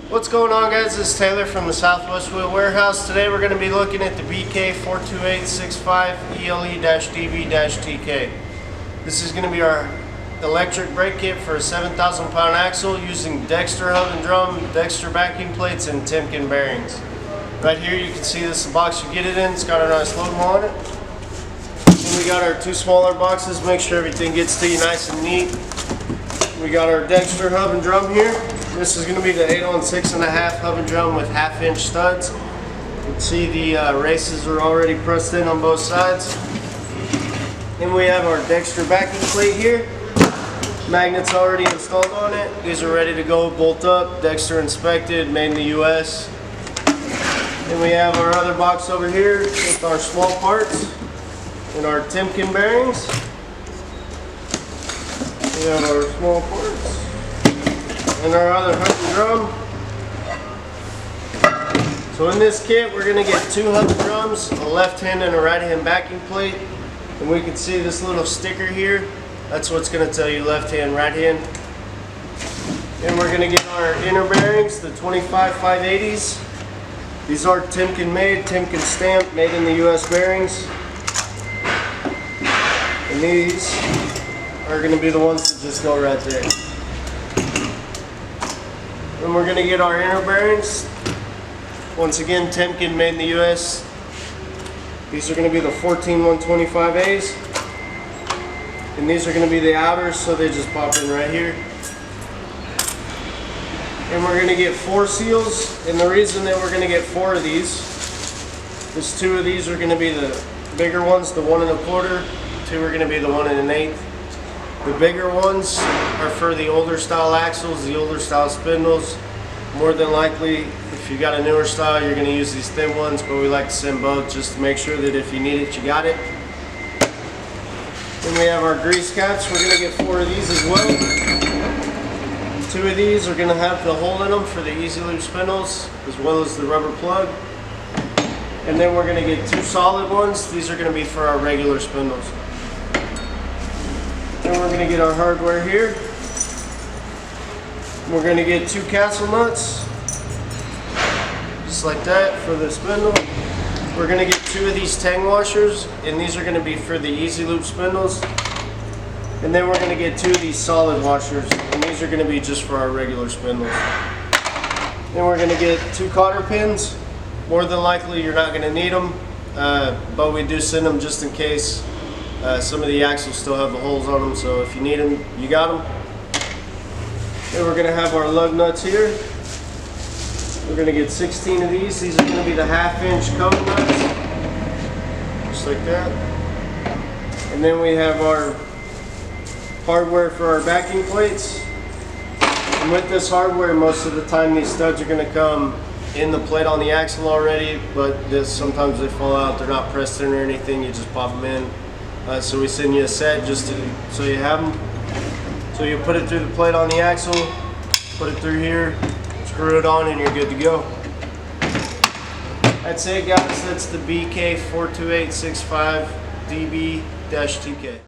What's going on, guys? This is Taylor from the Southwest Wheel Warehouse. Today we're going to be looking at the BK42865 ELE-DB-TK. This is going to be our electric brake kit for a 7,000 pound axle using Dexter Hub and Drum, Dexter backing plates, and Timken bearings. Right here you can see this is the box you get it in. It's got a nice logo on it. And we got our two smaller boxes. Make sure everything gets to you nice and neat. We got our Dexter Hub and Drum here. This is going to be the 8-6.5 hub and drum with 1/2 inch studs. You can see the races are already pressed in on both sides. Then we have our Dexter backing plate here. Magnets already installed on it. These are ready to go, bolt up, Dexter inspected, made in the US. Then we have our other box over here with our small parts and our Timken bearings. We have our small parts and our other hub and drum. So in this kit we're going to get two hub and drums, a left hand and a right hand backing plate. And we can see this little sticker here. That's what's going to tell you left hand, right hand. And we're going to get our inner bearings, the 25580s. These are Timken made, Timken stamped, made in the US bearings. And these are going to be the ones that just go right there. And we're going to get our inner bearings. Once again, Timken made in the US. These are going to be the 14125As. And these are going to be the outers, so they just pop in right here. And we're going to get 4 seals. And the reason that we're going to get 4 of these is 2 of these are going to be the bigger ones, the 1 1/4. 2 are going to be the 1 1/8. The bigger ones are for the older style axles, the older style spindles. More than likely, if you got a newer style, you're going to use these thin ones, but we like to send both just to make sure that if you need it, you got it. Then we have our grease caps. We're going to get 4 of these as well. 2 of these are going to have the hole in them for the easy lube spindles, as well as the rubber plug. And then we're going to get 2 solid ones. These are going to be for our regular spindles. Then we're going to get our hardware here. We're going to get 2 castle nuts, just like that for the spindle. We're going to get 2 of these tang washers, and these are going to be for the easy loop spindles. And then we're going to get 2 of these solid washers, and these are going to be just for our regular spindles. Then we're going to get 2 cotter pins. More than likely you're not going to need them, but we do send them just in case. Some of the axles still have the holes on them, so if you need them, you got them. Then we're going to have our lug nuts here. We're going to get 16 of these. These are going to be the 1/2 inch cone nuts, just like that. And then we have our hardware for our backing plates. And with this hardware, most of the time these studs are going to come in the plate on the axle already, but sometimes they fall out. They're not pressed in or anything. You just pop them in. So we send you a set just so you have them. So you put it through the plate on the axle, put it through here, screw it on, and you're good to go. That's it, guys. That's the BK42865 DB-TK.